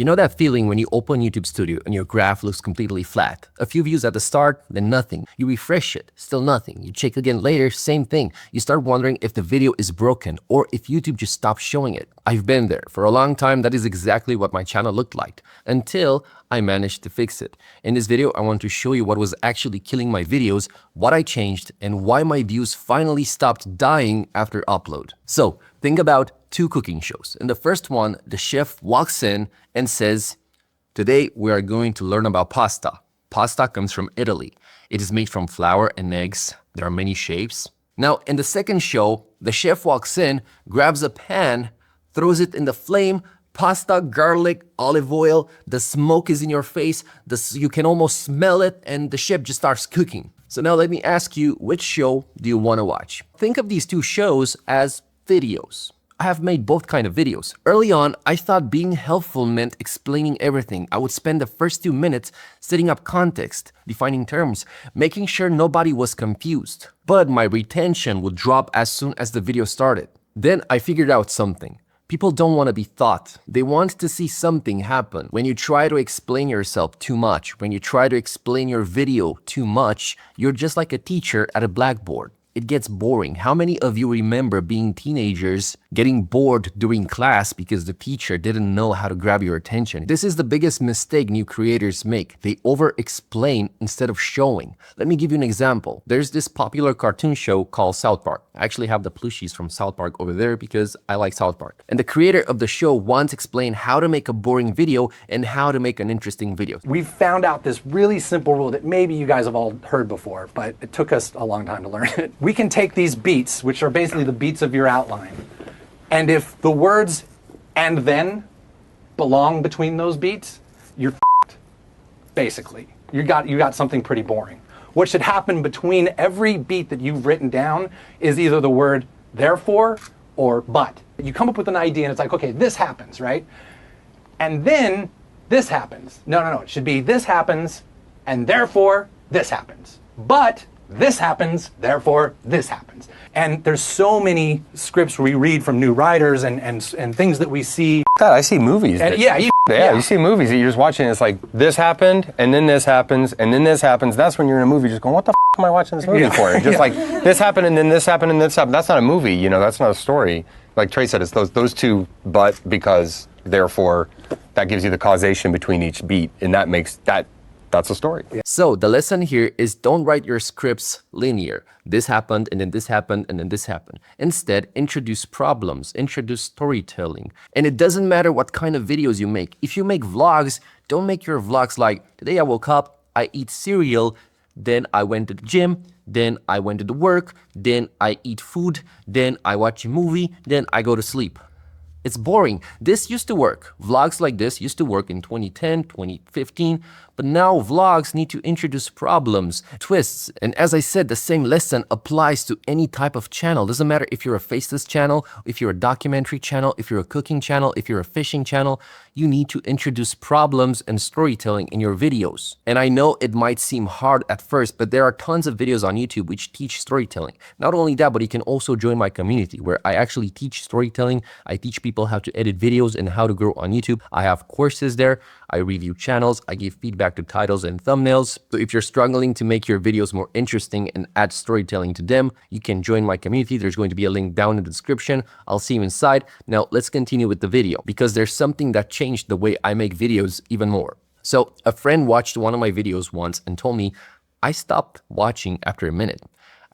You know that feeling when you open YouTube Studio and your graph looks completely flat? A few views at the start, then nothing. You refresh it, still nothing. You check again later, same thing. You start wondering if the video is broken or if YouTube just stopped showing it. I've been there. For a long time, that is exactly what my channel looked like, until I managed to fix it. In this video, I want to show you what was actually killing my videos, what I changed, and why my views finally stopped dying after upload. So, think about two cooking shows. In the first one, the chef walks in and says, "Today we are going to learn about pasta." Pasta comes from Italy. It is made from flour and eggs. There are many shapes. Now, in the second show, the chef walks in, grabs a pan, throws it in the flame, pasta, garlic, olive oil, the smoke is in your face, you can almost smell it, and the chef just starts cooking. So now let me ask you, which show do you want to watch? Think of these two shows as videos. I have made both kind of videos. Early on, I thought being helpful meant explaining everything. I would spend the first 2 minutes setting up context, defining terms, making sure nobody was confused. But my retention would drop as soon as the video started. Then I figured out something. People don't want to be taught. They want to see something happen. When you try to explain yourself too much, when you try to explain your video too much, you're just like a teacher at a blackboard. It gets boring. How many of you remember being teenagers getting bored during class because the teacher didn't know how to grab your attention? This is the biggest mistake new creators make. They over-explain instead of showing. Let me give you an example. There's this popular cartoon show called South Park. I actually have the plushies from South Park over there because I like South Park. And the creator of the show once explained how to make a boring video and how to make an interesting video. We found out this really simple rule that maybe you guys have all heard before, but it took us a long time to learn it. We can take these beats, which are basically the beats of your outline, and if the words "and then" belong between those beats, you're f***ed, basically. You got something pretty boring. What should happen between every beat that you've written down is either the word "therefore" or "but." You come up with an idea and it's like, okay, this happens, right? And then this happens. No, it should be this happens, and therefore this happens. But this happens, therefore this happens. And there's so many scripts we read from new writers and things that we see. God, I see movies. And you see movies that you're just watching. It's like this happened, and then this happens, and then this happens. That's when you're in a movie, just going, "What the f am I watching this movie for?" Just like this happened, and then this happened, and this happened. That's not a movie, you know. That's not a story. Like Trey said, it's those two, but, because, therefore, that gives you the causation between each beat, and that makes that. That's a story. So the lesson here is don't write your scripts linear. This happened, and then this happened, and then this happened. Instead, introduce problems, introduce storytelling. And it doesn't matter what kind of videos you make. If you make vlogs, don't make your vlogs like, today I woke up, I eat cereal, then I went to the gym, then I went to the work, then I eat food, then I watch a movie, then I go to sleep. It's boring. This used to work. Vlogs like this used to work in 2010, 2015, but now vlogs need to introduce problems, twists, and as I said, the same lesson applies to any type of channel. Doesn't matter if you're a faceless channel, if you're a documentary channel, if you're a cooking channel, if you're a fishing channel, you need to introduce problems and storytelling in your videos. And I know it might seem hard at first, but there are tons of videos on YouTube which teach storytelling. Not only that, but you can also join my community where I actually teach storytelling. I teach people how to edit videos and how to grow on YouTube. I have courses there. I review channels. I give feedback to titles and thumbnails. So if you're struggling to make your videos more interesting and add storytelling to them, you can join my community. There's going to be a link down in the description. I'll see you inside. Now let's continue with the video because there's something that changed the way I make videos even more. So a friend watched one of my videos once and told me, "I stopped watching after a minute.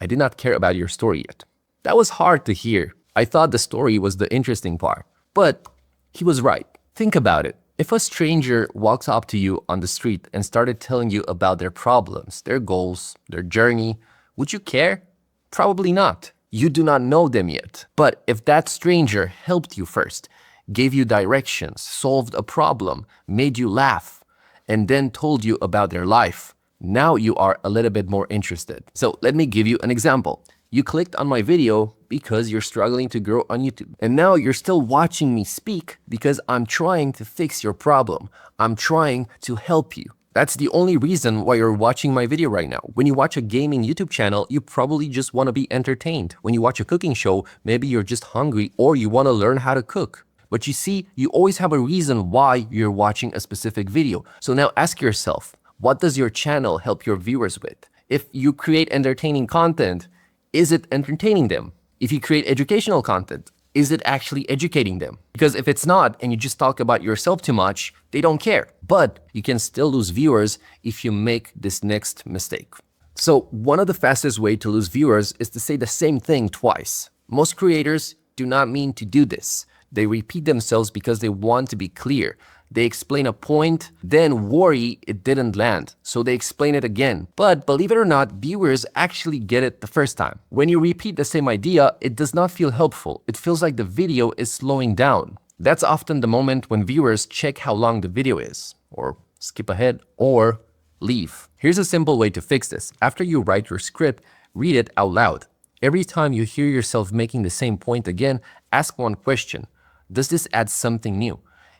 I did not care about your story yet." That was hard to hear. I thought the story was the interesting part, but he was right. Think about it. If a stranger walks up to you on the street and started telling you about their problems, their goals, their journey, would you care? Probably not. You do not know them yet. But if that stranger helped you first, gave you directions, solved a problem, made you laugh, and then told you about their life, now you are a little bit more interested. So let me give you an example. You clicked on my video because you're struggling to grow on YouTube. And now you're still watching me speak because I'm trying to fix your problem. I'm trying to help you. That's the only reason why you're watching my video right now. When you watch a gaming YouTube channel, you probably just want to be entertained. When you watch a cooking show, maybe you're just hungry or you want to learn how to cook. But you see, you always have a reason why you're watching a specific video. So now ask yourself, what does your channel help your viewers with? If you create entertaining content, is it entertaining them? If you create educational content, is it actually educating them? Because if it's not, and you just talk about yourself too much, they don't care. But you can still lose viewers if you make this next mistake. So one of the fastest ways to lose viewers is to say the same thing twice. Most creators do not mean to do this. They repeat themselves because they want to be clear. They explain a point, then worry it didn't land, so they explain it again. But believe it or not, viewers actually get it the first time. When you repeat the same idea, it does not feel helpful. It feels like the video is slowing down. That's often the moment when viewers check how long the video is, or skip ahead, or leave. Here's a simple way to fix this. After you write your script, read it out loud. Every time you hear yourself making the same point again, ask one question. Does this add something new?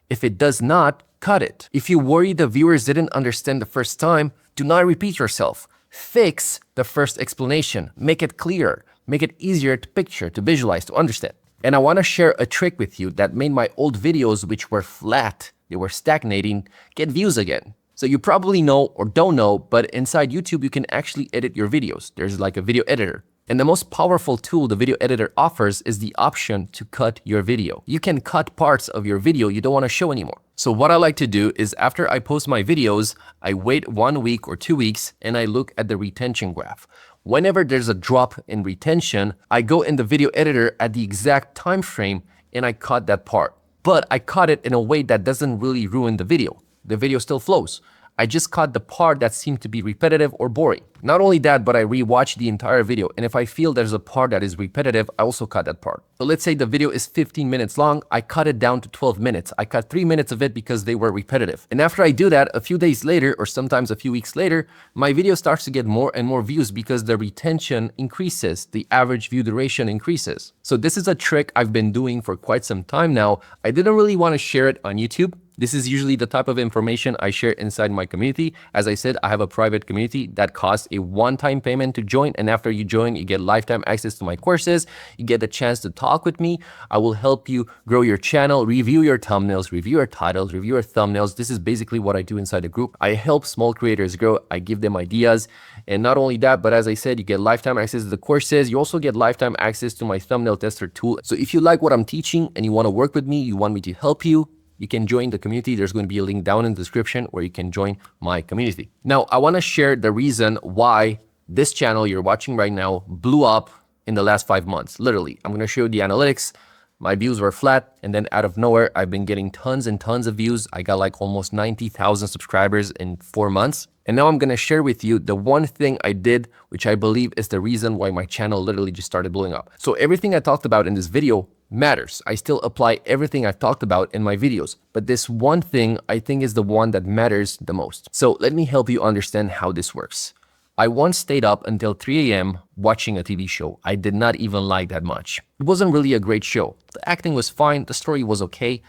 If it does not, cut it. If you worry the viewers didn't understand the first time, do not repeat yourself. Fix the first explanation. Make it clearer. Make it easier to picture, to visualize, to understand. And I want to share a trick with you that made my old videos, which were flat, they were stagnating, get views again. So you probably know or don't know, but inside YouTube, you can actually edit your videos. There's like a video editor. And the most powerful tool the video editor offers is the option to cut your video. You can cut parts of your video you don't want to show anymore. So what I like to do is after I post my videos, I wait 1 week or 2 weeks and I look at the retention graph. Whenever there's a drop in retention, I go in the video editor at the exact time frame and I cut that part. But I cut it in a way that doesn't really ruin the video. The video still flows. I just cut the part that seemed to be repetitive or boring. Not only that, but I rewatch the entire video. And if I feel there's a part that is repetitive, I also cut that part. So let's say the video is 15 minutes long. I cut it down to 12 minutes. I cut 3 minutes of it because they were repetitive. And after I do that, a few days later, or sometimes a few weeks later, my video starts to get more and more views because the retention increases. The average view duration increases. So this is a trick I've been doing for quite some time now. I didn't really want to share it on YouTube. This is usually the type of information I share inside my community. As I said, I have a private community that costs a one-time payment to join. And after you join, you get lifetime access to my courses. You get the chance to talk with me. I will help you grow your channel, review your thumbnails, review your titles, review your thumbnails. This is basically what I do inside the group. I help small creators grow. I give them ideas. And not only that, but as I said, you get lifetime access to the courses. You also get lifetime access to my thumbnail tester tool. So if you like what I'm teaching and you want to work with me, you want me to help you, you can join the community. There's going to be a link down in the description where you can join my community. Now, I want to share the reason why this channel you're watching right now blew up in the last 5 months. Literally, I'm going to show you the analytics. My views were flat, and then out of nowhere, I've been getting tons and tons of views. I got like almost 90,000 subscribers in 4 months. And now I'm going to share with you the one thing I did, which I believe is the reason why my channel literally just started blowing up. So everything I talked about in this video matters. I still apply everything I've talked about in my videos, but this one thing I think is the one that matters the most. So let me help you understand how this works. I once stayed up until 3 a.m. watching a TV show I did not even like that much. It wasn't really a great show. The acting was fine, the story was okay,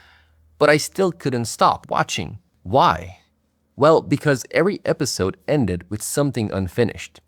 but I still couldn't stop watching. Why? Well, because every episode ended with something unfinished.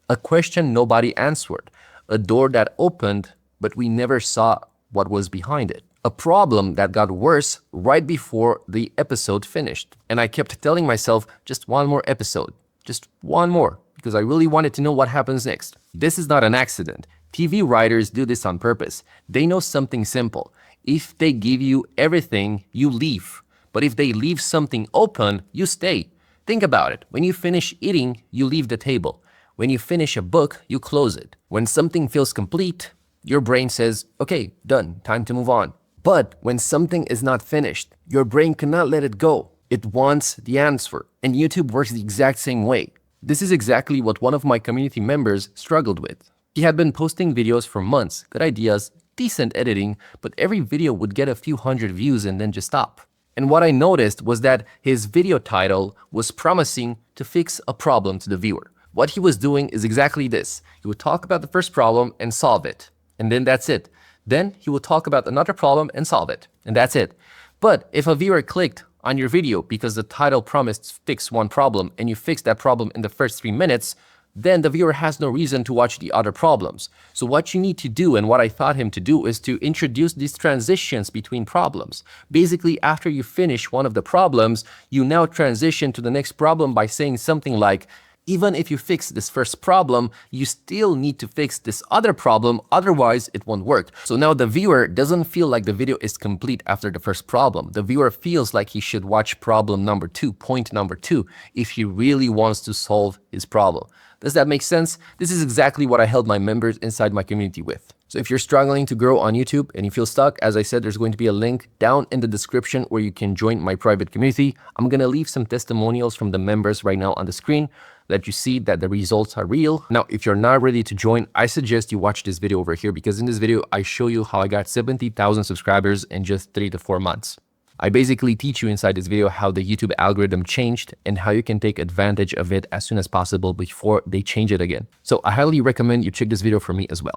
A question nobody answered. A door that opened, but we never saw what was behind it. A problem that got worse right before the episode finished. And I kept telling myself, just one more episode, just one more, because I really wanted to know what happens next. This is not an accident. TV writers do this on purpose. They know something simple. If they give you everything, you leave. But if they leave something open, you stay. Think about it. When you finish eating, you leave the table. When you finish a book, you close it. When something feels complete, your brain says, okay, done, time to move on. But when something is not finished, your brain cannot let it go. It wants the answer. And YouTube works the exact same way. This is exactly what one of my community members struggled with. He had been posting videos for months, good ideas, decent editing, but every video would get a few hundred views and then just stop. And what I noticed was that his video title was promising to fix a problem to the viewer. What he was doing is exactly this. He would talk about the first problem and solve it. And then that's it. Then he would talk about another problem and solve it. And that's it. But if a viewer clicked on your video because the title promised to fix one problem and you fixed that problem in the first 3 minutes, then the viewer has no reason to watch the other problems. So what you need to do, and what I taught him to do, is to introduce these transitions between problems. Basically, after you finish one of the problems, you now transition to the next problem by saying something like, even if you fix this first problem, you still need to fix this other problem, otherwise it won't work. So now the viewer doesn't feel like the video is complete after the first problem. The viewer feels like he should watch problem number 2, point number 2, if he really wants to solve his problem. Does that make sense? This is exactly what I help my members inside my community with. So if you're struggling to grow on YouTube and you feel stuck, as I said, there's going to be a link down in the description where you can join my private community. I'm going to leave some testimonials from the members right now on the screen, that you see that the results are real. Now, if you're not ready to join, I suggest you watch this video over here, because in this video, I show you how I got 70,000 subscribers in just 3 to 4 months. I basically teach you inside this video how the YouTube algorithm changed and how you can take advantage of it as soon as possible before they change it again. So I highly recommend you check this video for me as well.